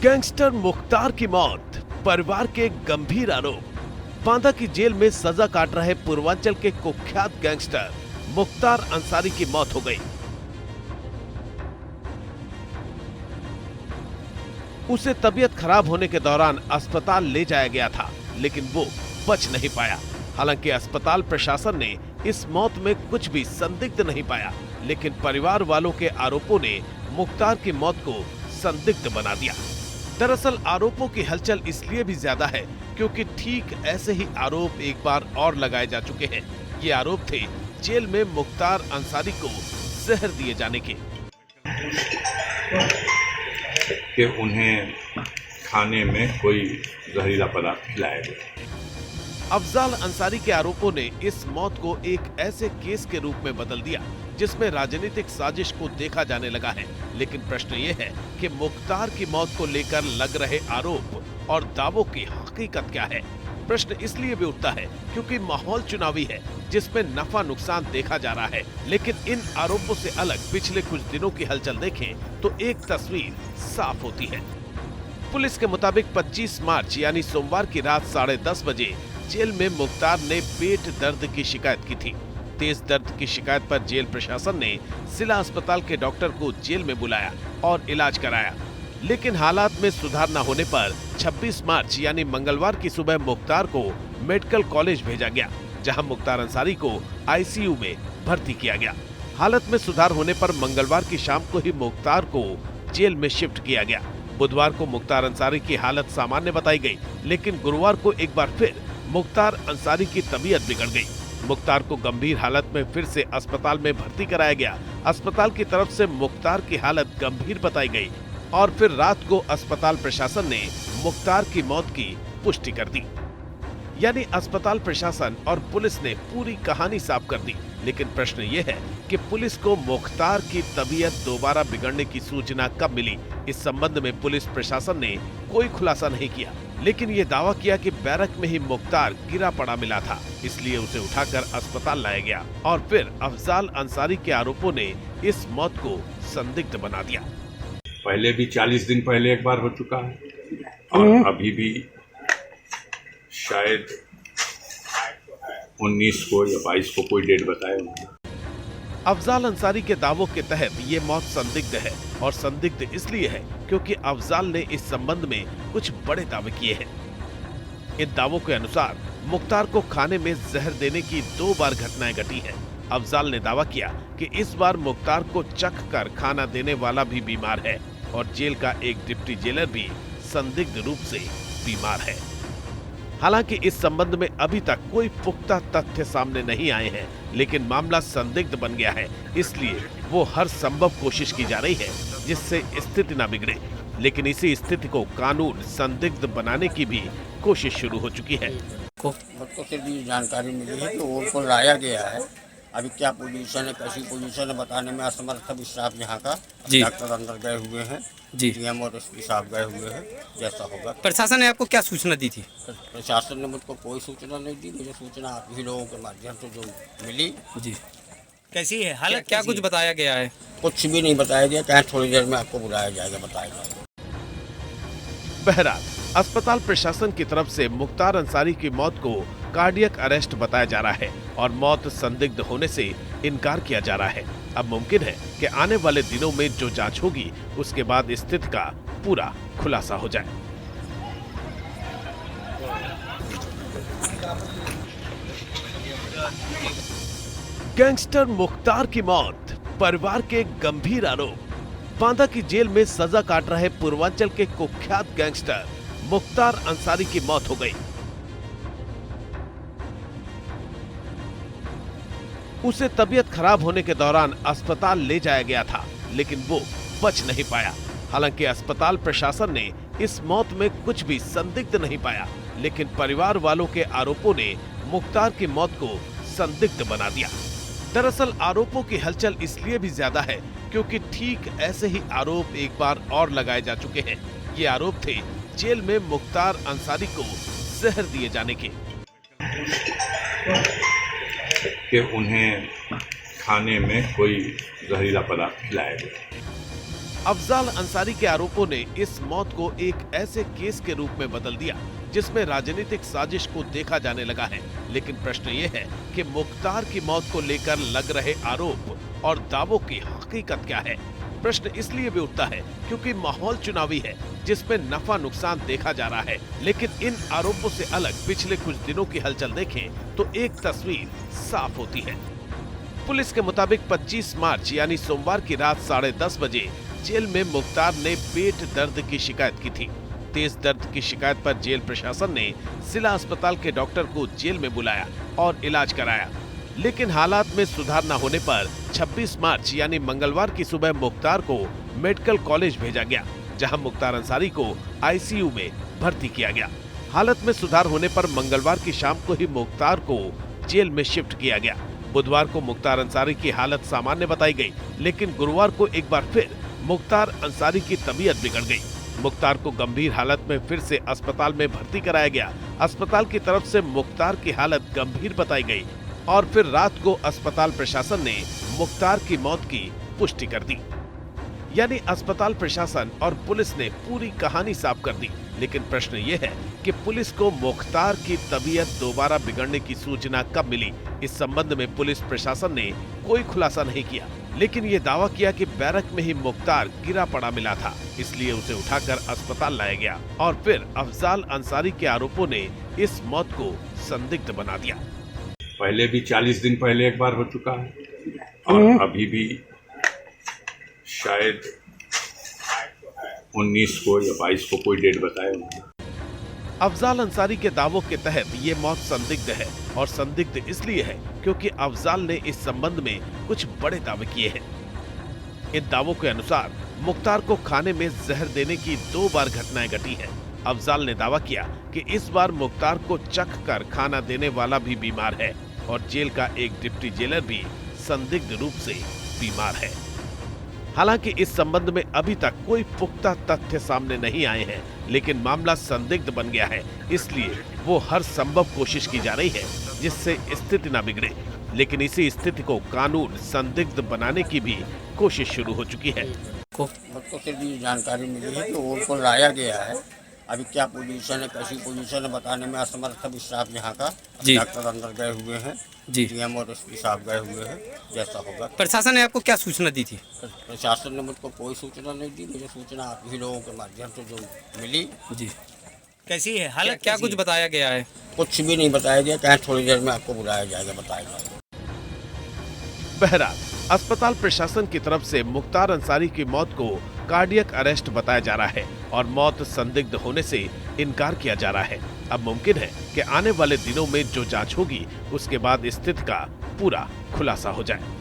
Gangster Mukhtar की मौत, परिवार के गंभीर आरोप। बांदा की जेल में सजा काट रहे पूर्वांचल के कुख्यात गैंगस्टर मुख्तार अंसारी की मौत हो गई। उसे तबीयत खराब होने के दौरान अस्पताल ले जाया गया था, लेकिन वो बच नहीं पाया। हालांकि अस्पताल प्रशासन ने इस मौत में कुछ भी संदिग्ध नहीं पाया, लेकिन परिवार वालों के आरोपों ने मुख्तार की मौत को संदिग्ध बना दिया। दरअसल आरोपों की हलचल इसलिए भी ज्यादा है क्योंकि ठीक ऐसे ही आरोप एक बार और लगाए जा चुके हैं। ये आरोप थे जेल में मुख्तार अंसारी को जहर दिए जाने के। कि उन्हें खाने में कोई जहरीला पदार्थ खिलाया गया। अफजाल अंसारी के आरोपों ने इस मौत को एक ऐसे केस के रूप में बदल दिया जिसमें राजनीतिक साजिश को देखा जाने लगा है। लेकिन प्रश्न ये है कि मुख्तार की मौत को लेकर लग रहे आरोप और दावों की हकीकत क्या है। प्रश्न इसलिए भी उठता है क्योंकि माहौल चुनावी है जिसमें नफा नुकसान देखा जा रहा है। लेकिन इन आरोपों से अलग पिछले कुछ दिनों की हलचल देखें तो एक तस्वीर साफ होती है। पुलिस के मुताबिक 25 मार्च यानी सोमवार की रात 10:30 बजे जेल में मुख्तार ने पेट दर्द की शिकायत की थी। तेज दर्द की शिकायत पर जेल प्रशासन ने जिला अस्पताल के डॉक्टर को जेल में बुलाया और इलाज कराया, लेकिन हालात में सुधार न होने पर 26 मार्च यानी मंगलवार की सुबह मुख्तार को मेडिकल कॉलेज भेजा गया, जहां मुख्तार अंसारी को आईसीयू में भर्ती किया गया। हालत में सुधार होने पर मंगलवार की शाम को ही मुख्तार को जेल में शिफ्ट किया गया। बुधवार को मुख्तार अंसारी की हालत सामान्य बताई गई, लेकिन गुरुवार को एक बार फिर मुख्तार अंसारी की तबीयत बिगड़ गई। मुख्तार को गंभीर हालत में फिर से अस्पताल में भर्ती कराया गया। अस्पताल की तरफ से मुख्तार की हालत गंभीर बताई गई और फिर रात को अस्पताल प्रशासन ने मुख्तार की मौत की पुष्टि कर दी। यानी अस्पताल प्रशासन और पुलिस ने पूरी कहानी साफ कर दी। लेकिन प्रश्न ये है कि पुलिस को मुख्तार की तबीयत दोबारा बिगड़ने की सूचना कब मिली। इस संबंध में पुलिस प्रशासन ने कोई खुलासा नहीं किया, लेकिन ये दावा किया कि बैरक में ही मुख्तार गिरा पड़ा मिला था, इसलिए उसे उठाकर अस्पताल लाया गया। और फिर अफजाल अंसारी के आरोपों ने इस मौत को संदिग्ध बना दिया। पहले भी 40 दिन पहले एक बार हो चुका है और अभी भी शायद 19 को या 22 को कोई डेट बताया उन्होंने। अफजाल अंसारी के दावों के तहत ये मौत संदिग्ध है, और संदिग्ध इसलिए है क्योंकि अफजाल ने इस संबंध में कुछ बड़े दावे किए हैं। इन दावों के अनुसार मुख्तार को खाने में जहर देने की 2 बार घटनाएं घटी हैं। अफजाल ने दावा किया कि इस बार मुख्तार को चख कर खाना देने वाला भी बीमार है और जेल का एक डिप्टी जेलर भी संदिग्ध रूप से बीमार है। हालांकि इस संबंध में अभी तक कोई पुख्ता तथ्य सामने नहीं आए हैं, लेकिन मामला संदिग्ध बन गया है, इसलिए वो हर संभव कोशिश की जा रही है जिससे स्थिति न बिगड़े। लेकिन इसी स्थिति को कानून संदिग्ध बनाने की भी कोशिश शुरू हो चुकी है। को सिर्फ ये जानकारी मिली है कि उनको लाया गया है। अभी क्या पोजीशन है, कैसी पोजीशन है बताने में असमर्थ है स्टाफ यहाँ का। डॉक्टर अंदर गए हुए हैं जी, डीएम और एसपी साहब गए हुए हैं। जैसा होगा। प्रशासन ने आपको क्या सूचना दी थी? प्रशासन ने मुझको कोई सूचना नहीं दी। मुझे सूचना आप ही लोगों के माध्यम से जो मिली जी। कैसी है हालत? क्या कुछ बताया गया है? कुछ भी नहीं बताया गया। क्या थोड़ी देर में आपको बुलाया जाएगा, बताया जाएगा। बहरहाल अस्पताल प्रशासन की तरफ से मुख्तार अंसारी की मौत को कार्डियक अरेस्ट बताया जा रहा है और मौत संदिग्ध होने से इनकार किया जा रहा है। अब मुमकिन है कि आने वाले दिनों में जो जांच होगी उसके बाद स्थिति का पूरा खुलासा हो जाए। गैंगस्टर मुख्तार की मौत, परिवार के गंभीर आरोप। बांदा की जेल में सजा काट रहे पूर्वांचल के कुख्यात गैंगस्टर मुख्तार अंसारी की मौत हो गई। उसे तबीयत खराब होने के दौरान अस्पताल ले जाया गया था, लेकिन वो बच नहीं पाया। हालांकि अस्पताल प्रशासन ने इस मौत में कुछ भी संदिग्ध नहीं पाया, लेकिन परिवार वालों के आरोपों ने मुख्तार की मौत को संदिग्ध बना दिया। दरअसल आरोपों की हलचल इसलिए भी ज्यादा है क्योंकि ठीक ऐसे ही आरोप एक बार और लगाए जा चुके हैं। ये आरोप थे जेल में मुख्तार अंसारी को जहर दिए जाने के। कि उन्हें खाने में कोई जहरीला पदार्थ खिलाया गया। अफजाल अंसारी के आरोपों ने इस मौत को एक ऐसे केस के रूप में बदल दिया जिसमें राजनीतिक साजिश को देखा जाने लगा है। लेकिन प्रश्न ये है कि मुख्तार की मौत को लेकर लग रहे आरोप और दावों की हकीकत क्या है। प्रश्न इसलिए भी उठता है क्योंकि माहौल चुनावी है जिसमें नफा नुकसान देखा जा रहा है। लेकिन इन आरोपों से अलग पिछले कुछ दिनों की हलचल देखें तो एक तस्वीर साफ होती है। पुलिस के मुताबिक 25 मार्च यानी सोमवार की रात 10:30 बजे जेल में मुख्तार ने पेट दर्द की शिकायत की थी। तेज दर्द की शिकायत पर जेल प्रशासन ने जिला अस्पताल के डॉक्टर को जेल में बुलाया और इलाज कराया। लेकिन हालात में सुधार न होने पर 26 मार्च यानी मंगलवार की सुबह मुख्तार को मेडिकल कॉलेज भेजा गया, जहां मुख्तार अंसारी को आईसीयू में भर्ती किया गया। हालत में सुधार होने पर मंगलवार की शाम को ही मुख्तार को जेल में शिफ्ट किया गया। बुधवार को मुख्तार अंसारी की हालत सामान्य बताई गई, लेकिन गुरुवार को एक बार फिर मुख्तार अंसारी की तबीयत बिगड़ गई। मुख्तार को गंभीर हालत में फिर से अस्पताल में भर्ती कराया गया। अस्पताल की तरफ से मुख्तार की हालत गंभीर बताई गई और फिर रात को अस्पताल प्रशासन ने मुख्तार की मौत की पुष्टि कर दी। यानी अस्पताल प्रशासन और पुलिस ने पूरी कहानी साफ कर दी। लेकिन प्रश्न ये है कि पुलिस को मुख्तार की तबीयत दोबारा बिगड़ने की सूचना कब मिली। इस संबंध में पुलिस प्रशासन ने कोई खुलासा नहीं किया, लेकिन ये दावा किया कि बैरक में ही मुख्तार गिरा पड़ा मिला था, इसलिए उसे उठाकर अस्पताल लाया गया। और फिर अफजाल अंसारी के आरोपों ने इस मौत को संदिग्ध बना दिया। पहले भी 40 दिन पहले एक बार हो चुका है और अभी भी शायद 19 को या 22 को कोई डेट बताया उन्होंने। अफजाल अंसारी के दावों के तहत ये मौत संदिग्ध है, और संदिग्ध इसलिए है क्योंकि अफजाल ने इस संबंध में कुछ बड़े दावे किए हैं। इन दावों के अनुसार मुख्तार को खाने में जहर देने की 2 बार घटनाएं घटी हैं। अफजाल ने दावा किया कि इस बार मुख्तार को चख कर खाना देने वाला भी बीमार है और जेल का एक डिप्टी जेलर भी संदिग्ध रूप से बीमार है। हालांकि इस संबंध में अभी तक कोई पुख्ता तथ्य सामने नहीं आए हैं, लेकिन मामला संदिग्ध बन गया है, इसलिए वो हर संभव कोशिश की जा रही है जिससे स्थिति न बिगड़े। लेकिन इसी स्थिति को कानून संदिग्ध बनाने की भी कोशिश शुरू हो चुकी है। तो सिर्फ ये जानकारी मिली है कि उनको लाया गया है। अभी क्या पोजीशन है, कैसी पोजीशन है बताने में असमर्थ है स्टाफ यहाँ का। डॉक्टर अंदर गए हुए हैं, डीएम और एसपी साहब गए हुए हैं, जैसा होगा। प्रशासन ने आपको क्या सूचना दी थी? प्रशासन ने मुझको कोई सूचना नहीं दी। मुझे सूचना आप ही लोगों के माध्यम से जो मिली। जी, कैसी है हालत? क्या कुछ बताया गया है? कुछ भी नहीं बताया गया। कहीं थोड़ी देर में आपको बुलाया जाएगा, बताया जाएगा। बहरहाल अस्पताल प्रशासन की तरफ से मुख्तार अंसारी की मौत को कार्डियक अरेस्ट बताया जा रहा है और मौत संदिग्ध होने से इनकार किया जा रहा है। अब मुमकिन है कि आने वाले दिनों में जो जांच होगी उसके बाद स्थिति का पूरा खुलासा हो जाए।